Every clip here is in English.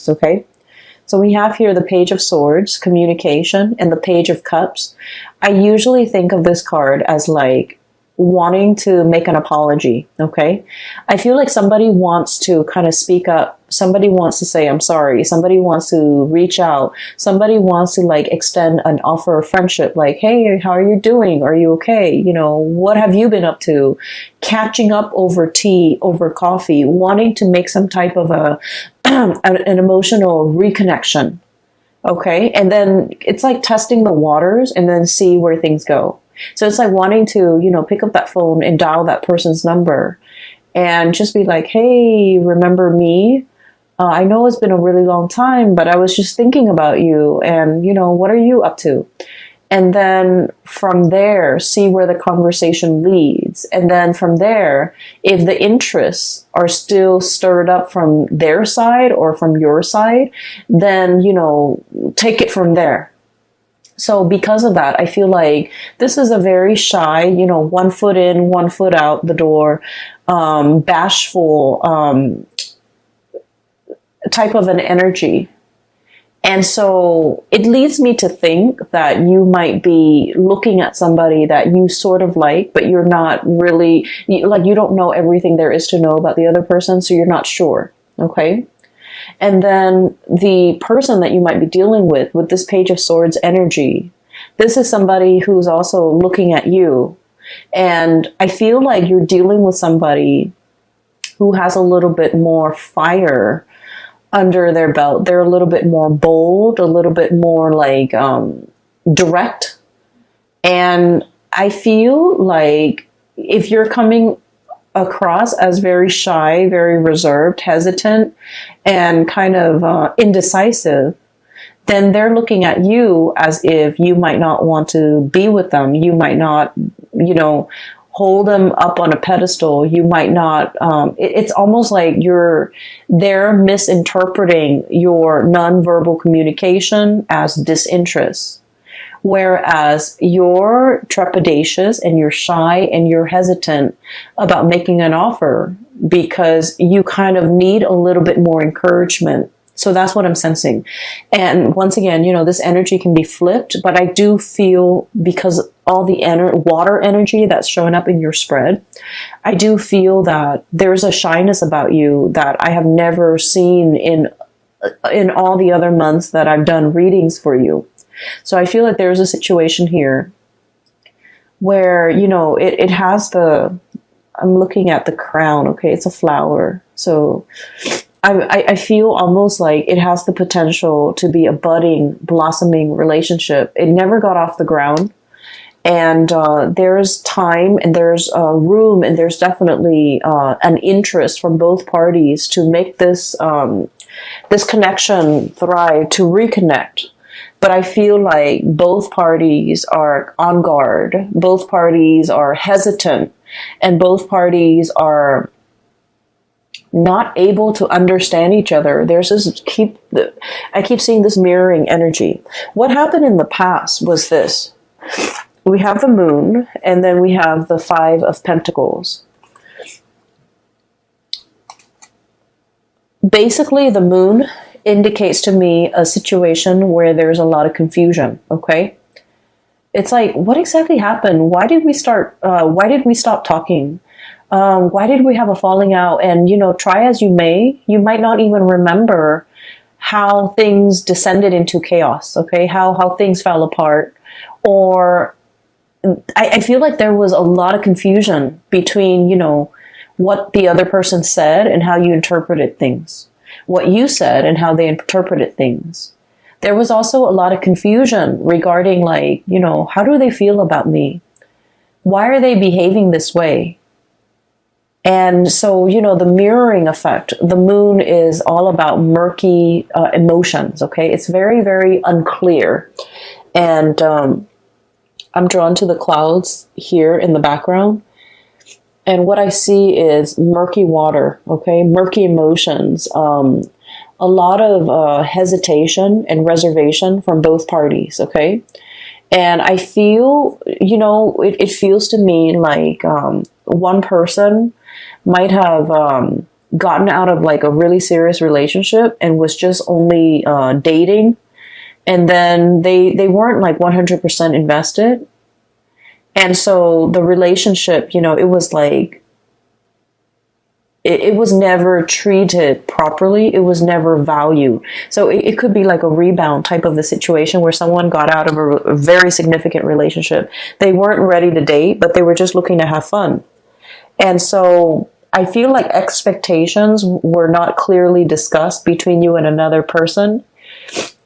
parties, okay? So we have here the Page of Swords, communication, and the Page of Cups. I usually think of this card as like wanting to make an apology, okay? I feel like somebody wants to kind of speak up. Somebody wants to say, I'm sorry. Somebody wants to reach out. Somebody wants to like extend an offer of friendship, like, hey, how are you doing? Are you okay? You know, what have you been up to? Catching up over tea, over coffee, wanting to make some type of a an emotional reconnection, okay? And then it's like testing the waters and then see where things go. So it's like wanting to, you know, pick up that phone and dial that person's number and just be like, hey, remember me? I know it's been a really long time, but I was just thinking about you and, you know, what are you up to? And then from there, see where the conversation leads. And then from there, if the interests are still stirred up from their side or from your side, then, you know, take it from there. So because of that, I feel like this is a very shy, you know, 1 foot in, 1 foot out the door, bashful type of an energy. And so it leads me to think that you might be looking at somebody that you sort of like, but you're not really, like, you don't know everything there is to know about the other person, so you're not sure, okay? And then the person that you might be dealing with this Page of Swords energy, this is somebody who's also looking at you. And I feel like you're dealing with somebody who has a little bit more fire under their belt. They're a little bit more bold, a little bit more like direct. And I feel like if you're coming across as very shy, very reserved, hesitant, and kind of indecisive, then they're looking at you as if you might not want to be with them. You might not, you know, hold them up on a pedestal. You might not, it's almost like they're misinterpreting your nonverbal communication as disinterest. Whereas you're trepidatious and you're shy and you're hesitant about making an offer because you kind of need a little bit more encouragement. So that's what I'm sensing. And once again, you know, this energy can be flipped, but I do feel, because all the water energy that's showing up in your spread, I do feel that there's a shyness about you that I have never seen in all the other months that I've done readings for you. So I feel like there's a situation here where, you know, it has I'm looking at the crown, okay, it's a flower. So I feel almost like it has the potential to be a budding, blossoming relationship. It never got off the ground. And there's time and there's room and there's definitely an interest from both parties to make this connection thrive, to reconnect. But I feel like both parties are on guard, both parties are hesitant, and both parties are not able to understand each other. There's this I keep seeing this mirroring energy. What happened in the past was this. We have the Moon, and then we have the Five of Pentacles. Basically, the Moon indicates to me a situation where there's a lot of confusion, okay? It's like, what exactly happened? Why did we stop talking? Why did we have a falling out? And, you know, try as you may, you might not even remember how things descended into chaos, okay? How things fell apart. Or I feel like there was a lot of confusion between, you know, what the other person said and how you interpreted things. What you said and how they interpreted things. There was also a lot of confusion regarding, like, you know, how do they feel about me? Why are they behaving this way? And so, you know, the mirroring effect, the Moon is all about murky emotions, okay? It's very, very unclear. And I'm drawn to the clouds here in the background. And what I see is murky water, okay? Murky emotions, a lot of hesitation and reservation from both parties, okay? And I feel, you know, it feels to me like one person might have gotten out of like a really serious relationship and was just only dating, and then they weren't like 100% invested. And so the relationship, it was like, it was never treated properly. It was never valued. So it could be like a rebound type of a situation where someone got out of a very significant relationship. They weren't ready to date, but they were just looking to have fun. And so I feel like expectations were not clearly discussed between you and another person.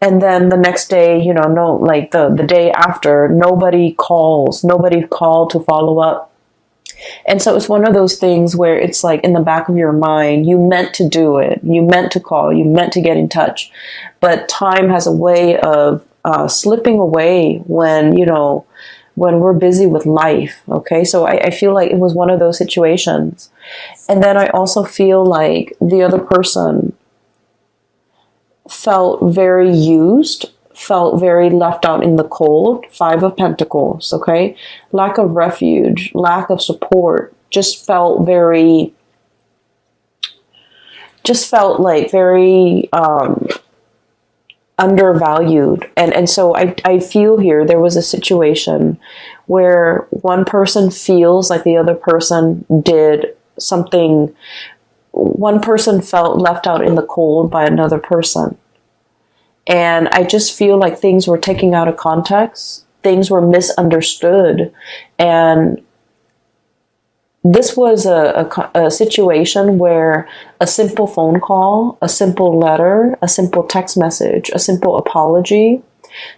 And then the next day, no, like the day after, nobody called to follow up. And so it's one of those things where it's like in the back of your mind, you meant to do it. You meant to call, you meant to get in touch. But time has a way of slipping away when we're busy with life. Okay. So I feel like it was one of those situations. And then I also feel like the other person felt very used, felt very left out in the cold. 5 of Pentacles, okay? Lack of refuge, lack of support, just felt like very undervalued. And so I feel here there was a situation where one person feels like the other person did something. One person felt left out in the cold by another person. And I just feel like things were taken out of context. Things were misunderstood. And this was a situation where a simple phone call, a simple letter, a simple text message, a simple apology,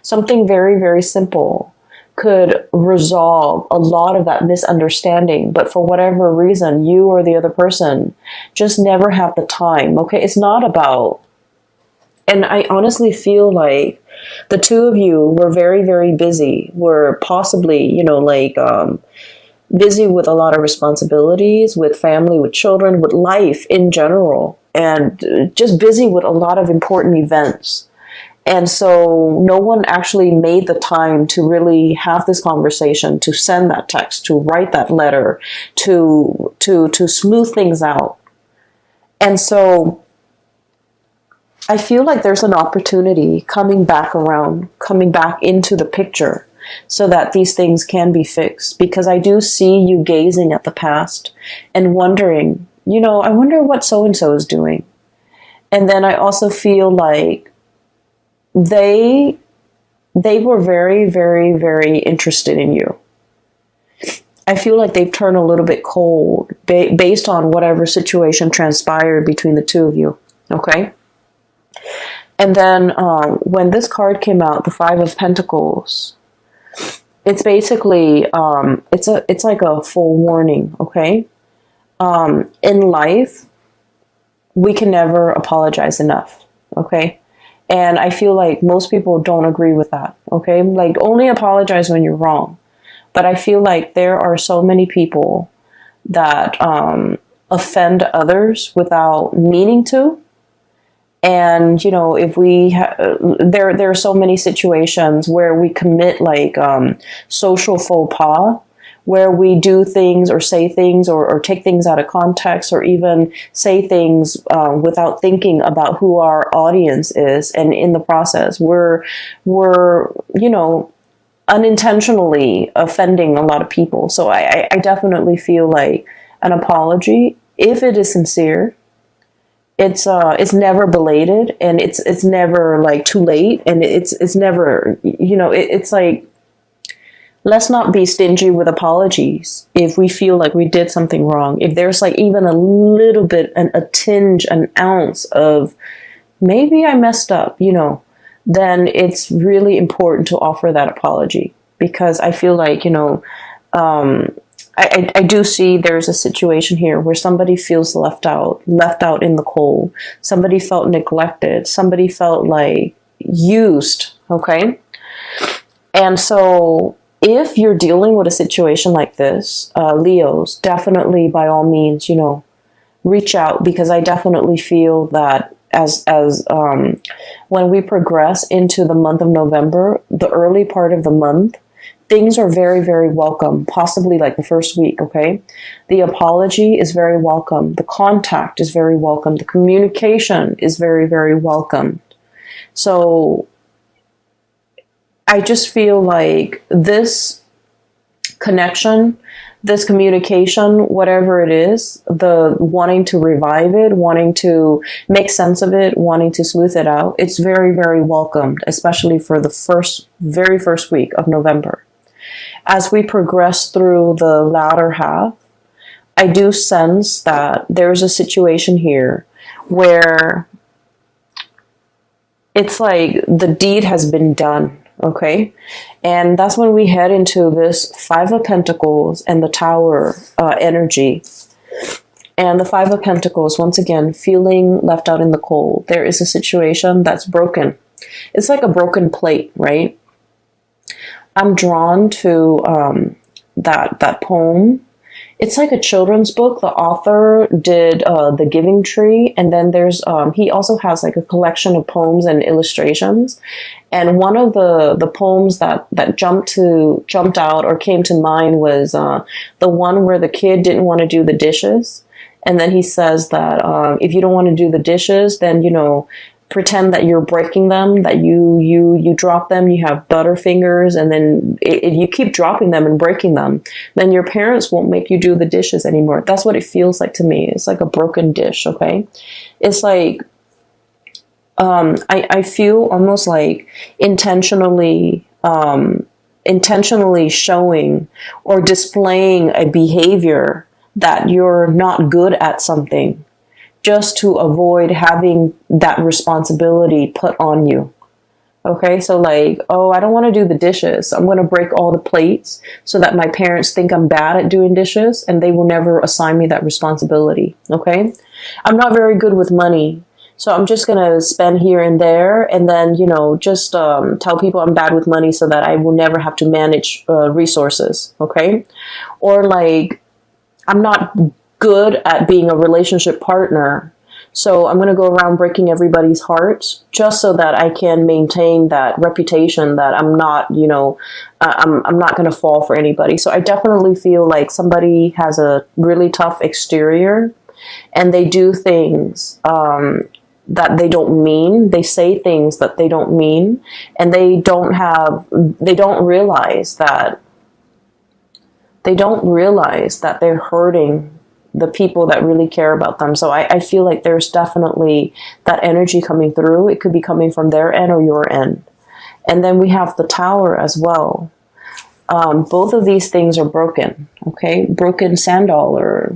something very, very simple could resolve a lot of that misunderstanding. But for whatever reason, you or the other person just never have the time. Okay. It's not about, and I honestly feel like the two of you were very, very busy, were possibly, busy with a lot of responsibilities, with family, with children, with life in general, and just busy with a lot of important events. And so no one actually made the time to really have this conversation, to send that text, to write that letter, to smooth things out. And so I feel like there's an opportunity coming back into the picture so that these things can be fixed. Because I do see you gazing at the past and wondering, I wonder what so-and-so is doing. And then I also feel like they were very, very, very interested in you. I feel like they've turned a little bit cold based on whatever situation transpired between the two of you. Okay. And then when this card came out, the 5 of Pentacles, it's basically it's like a full warning. Okay. In life, we can never apologize enough. Okay. And I feel like most people don't agree with that, okay? Like, only apologize when you're wrong. But I feel like there are so many people that offend others without meaning to. And, if we there are so many situations where we commit like social faux pas, where we do things or say things or take things out of context, or even say things without thinking about who our audience is. And in the process, we're unintentionally offending a lot of people. So I definitely feel like an apology, if it is sincere, it's never belated, and it's never like too late, and it's never, it's like, let's not be stingy with apologies if we feel like we did something wrong. If there's like even a little bit, a tinge, an ounce of maybe I messed up, then it's really important to offer that apology. Because I feel like, I do see there's a situation here where somebody feels left out in the cold. Somebody felt neglected. Somebody felt like used. Okay. And so if you're dealing with a situation like this, Leos, definitely by all means, reach out, because I definitely feel that as when we progress into the month of November, the early part of the month, things are very, very welcome, possibly like the first week, okay? The apology is very welcome. The contact is very welcome. The communication is very, very welcome. So I just feel like this connection, this communication, whatever it is, the wanting to revive it, wanting to make sense of it, wanting to smooth it out, it's very, very welcomed, especially for the very first week of November. As we progress through the latter half, I do sense that there's a situation here where it's like the deed has been done. Okay, and that's when we head into this Five of Pentacles and the Tower energy. And the Five of Pentacles, once again, feeling left out in the cold. There is a situation that's broken. It's like a broken plate, right? I'm drawn to that poem. It's like a children's book. The author did The Giving Tree, and then there's he also has like a collection of poems and illustrations. And one of the poems that jumped out or came to mind was the one where the kid didn't want to do the dishes, and then he says that if you don't want to do the dishes, then pretend that you're breaking them, that you drop them, you have butter fingers, and then if you keep dropping them and breaking them, then your parents won't make you do the dishes anymore. That's what it feels like to me. It's like a broken dish, okay? It's like, I feel almost like intentionally showing or displaying a behavior that you're not good at something, just to avoid having that responsibility put on you. Okay, so like, oh, I don't want to do the dishes. I'm going to break all the plates so that my parents think I'm bad at doing dishes and they will never assign me that responsibility. Okay, I'm not very good with money, so I'm just going to spend here and there, and then, just tell people I'm bad with money so that I will never have to manage resources. Okay, or like, I'm not good at being a relationship partner, so I'm going to go around breaking everybody's hearts just so that I can maintain that reputation that I'm not, I'm not going to fall for anybody. So I definitely feel like somebody has a really tough exterior, and they do things that they don't mean. They say things that they don't mean, and they don't realize that they're hurting the people that really care about them. So I feel like there's definitely that energy coming through. It could be coming from their end or your end. And then we have the Tower as well. Both of these things are broken, okay? Broken sand dollar,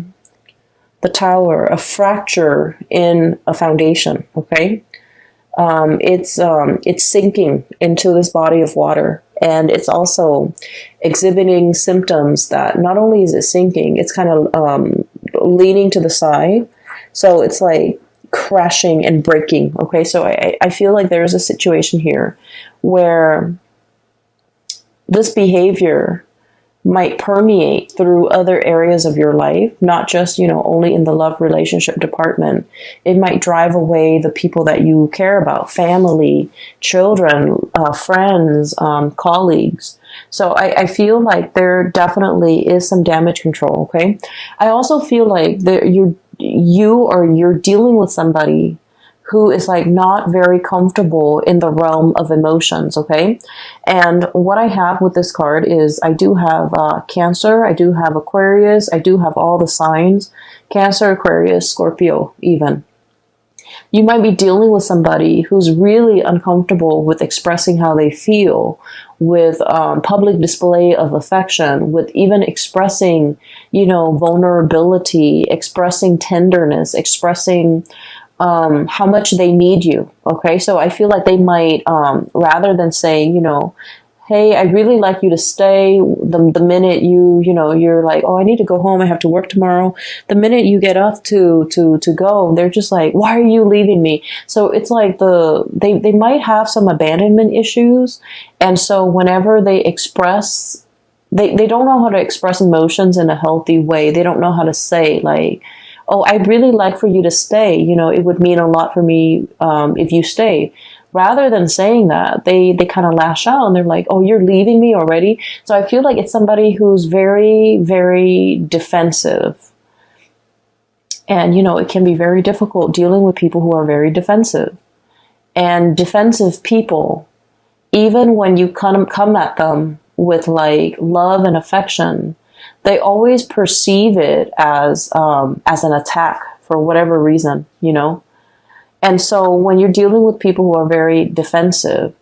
the Tower, a fracture in a foundation, okay? It's sinking into this body of water. And it's also exhibiting symptoms that not only is it sinking, it's kind of leaning to the side. So it's like crashing and breaking. Okay, so I feel like there's a situation here where this behavior might permeate through other areas of your life, not just, only in the love relationship department. It might drive away the people that you care about, family, children, friends, colleagues. So I feel like there definitely is some damage control, okay? I also feel like you're dealing with somebody who is like not very comfortable in the realm of emotions, okay? And what I have with this card is I do have Cancer, I do have Aquarius, I do have all the signs, Cancer, Aquarius, Scorpio even. You might be dealing with somebody who's really uncomfortable with expressing how they feel, with public display of affection, with even expressing, vulnerability, expressing tenderness, expressing how much they need you. Okay, so I feel like they might, rather than saying, hey, I really like you to stay, the minute you're like, oh, I need to go home, I have to work tomorrow. The minute you get up to go, they're just like, why are you leaving me? So it's like they might have some abandonment issues. And so whenever they express, they don't know how to express emotions in a healthy way. They don't know how to say like, oh, I'd really like for you to stay. It would mean a lot for me if you stay. rather than saying that, they kind of lash out and they're like, oh, you're leaving me already? So I feel like it's somebody who's very, very defensive. And, it can be very difficult dealing with people who are very defensive. And defensive people, even when you come at them with like love and affection, they always perceive it as an attack for whatever reason, And so when you're dealing with people who are very defensive,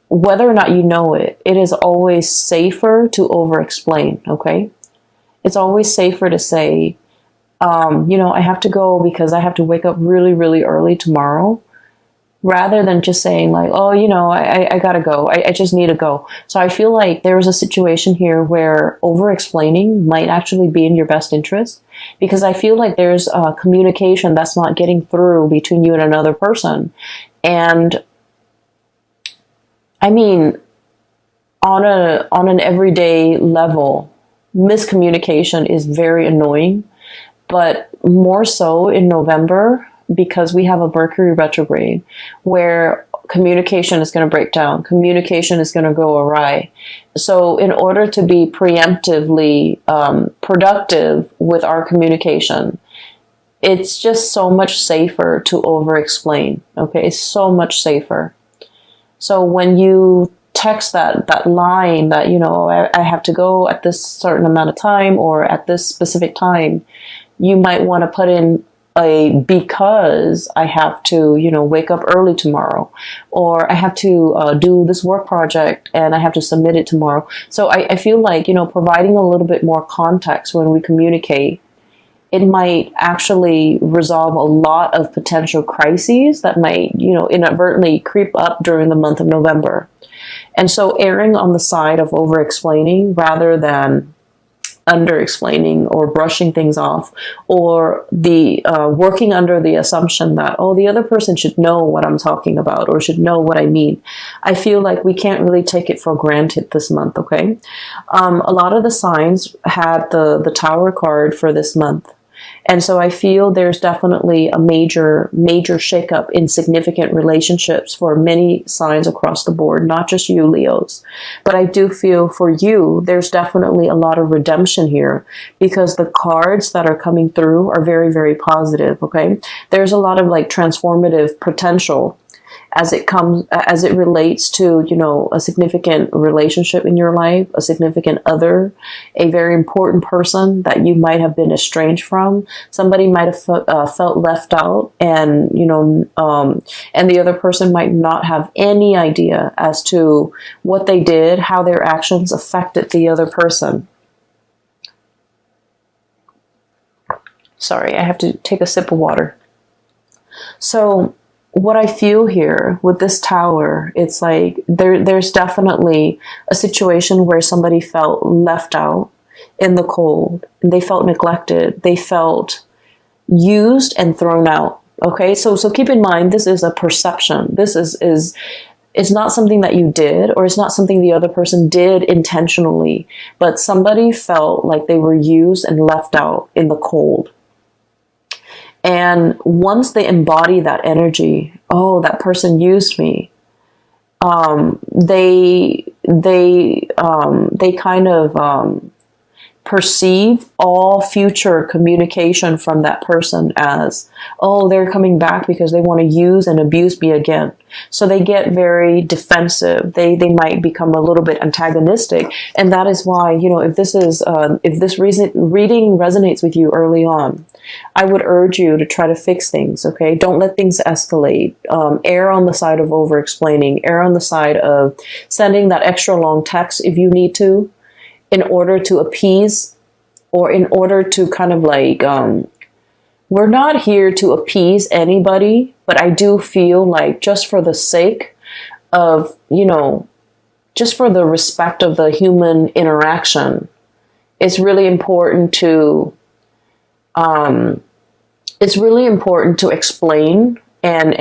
whether or not you know it, it is always safer to over-explain, okay? It's always safer to say, I have to go because I have to wake up really, really early tomorrow, rather than just saying like, oh, I gotta go. I just need to go. So I feel like there was a situation here where over-explaining might actually be in your best interest, because I feel like there's communication that's not getting through between you and another person. And I mean, on an everyday level, miscommunication is very annoying, but more so in November, because we have a Mercury retrograde where communication is going to break down. Communication is going to go awry. So in order to be preemptively productive with our communication, it's just so much safer to over-explain. Okay, it's so much safer. So when you text that line that, I have to go at this certain amount of time or at this specific time, you might want to put in because I have to, wake up early tomorrow, or I have to do this work project and I have to submit it tomorrow. So I feel like, providing a little bit more context when we communicate, it might actually resolve a lot of potential crises that might, inadvertently creep up during the month of November. And so erring on the side of over-explaining rather than under-explaining or brushing things off, or the working under the assumption that, oh, the other person should know what I'm talking about or should know what I mean. I feel like we can't really take it for granted this month, okay? A lot of the signs had the Tower card for this month. And so I feel there's definitely a major shakeup in significant relationships for many signs across the board, not just you, Leos. But I do feel for you, there's definitely a lot of redemption here, because the cards that are coming through are very, very positive, okay? There's a lot of like transformative potential as it relates to, a significant relationship in your life, a significant other, a very important person that you might have been estranged from. Somebody might have felt left out, and, and the other person might not have any idea as to what they did, how their actions affected the other person. Sorry, I have to take a sip of water. So what I feel here with this Tower, it's like there's definitely a situation where somebody felt left out in the cold. They felt neglected. They felt used and thrown out. Okay, so keep in mind, this is a perception. This is it's not something that you did, or it's not something the other person did intentionally, but somebody felt like they were used and left out in the cold. And once they embody that energy, oh, that person used me, they kind of perceive all future communication from that person as, oh, they're coming back because they want to use and abuse me again. So they get very defensive. They might become a little bit antagonistic. And that is why, if this reading resonates with you early on, I would urge you to try to fix things, okay? Don't let things escalate. Err on the side of over-explaining. Err on the side of sending that extra long text if you need to, in order to appease, or in order to kind of like, we're not here to appease anybody, but I do feel like just for the sake of, just for the respect of the human interaction, it's really important to explain and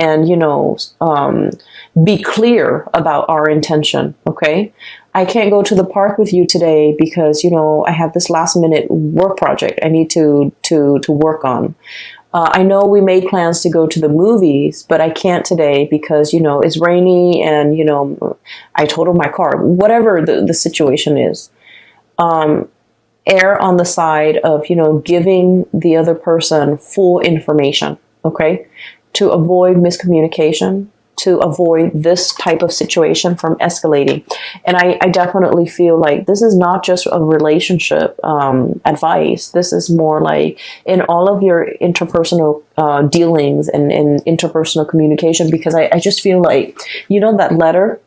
be clear about our intention. Okay. I can't go to the park with you today because, I have this last minute work project I need to work on. I know we made plans to go to the movies, but I can't today because, it's rainy and, I totaled my car, whatever the situation is. Err on the side of, giving the other person full information, okay, to avoid miscommunication, to avoid this type of situation from escalating. And I definitely feel like this is not just a relationship advice. This is more like in all of your interpersonal dealings and interpersonal communication, because I just feel like, that letter,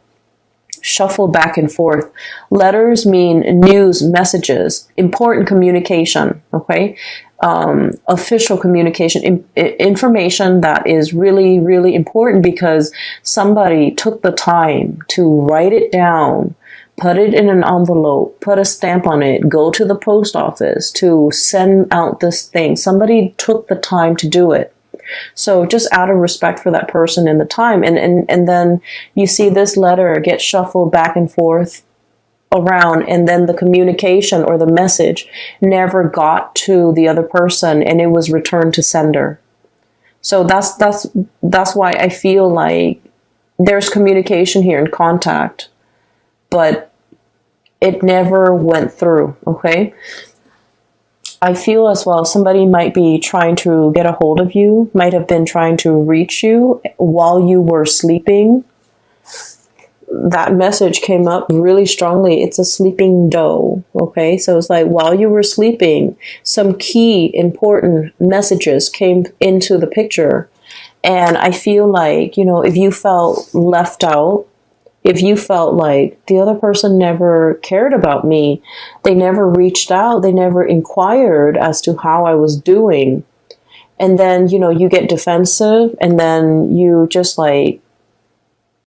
shuffle back and forth. Letters mean news, messages, important communication, okay? Official communication, information that is really, really important because somebody took the time to write it down, put it in an envelope, put a stamp on it, go to the post office to send out this thing. Somebody took the time to do it. So just out of respect for that person and the time. And then you see this letter get shuffled back and forth around, and then the communication or the message never got to the other person and it was returned to sender. So that's why I feel like there's communication here and contact, but it never went through, okay? I feel as well somebody might be trying to get a hold of you, might have been trying to reach you while you were sleeping. That message came up really strongly. It's a sleeping doe, okay? So it's like while you were sleeping, some key important messages came into the picture. And I feel like, if you felt left out, if you felt like the other person never cared about me, they never reached out, they never inquired as to how I was doing. And then, you get defensive and then you just like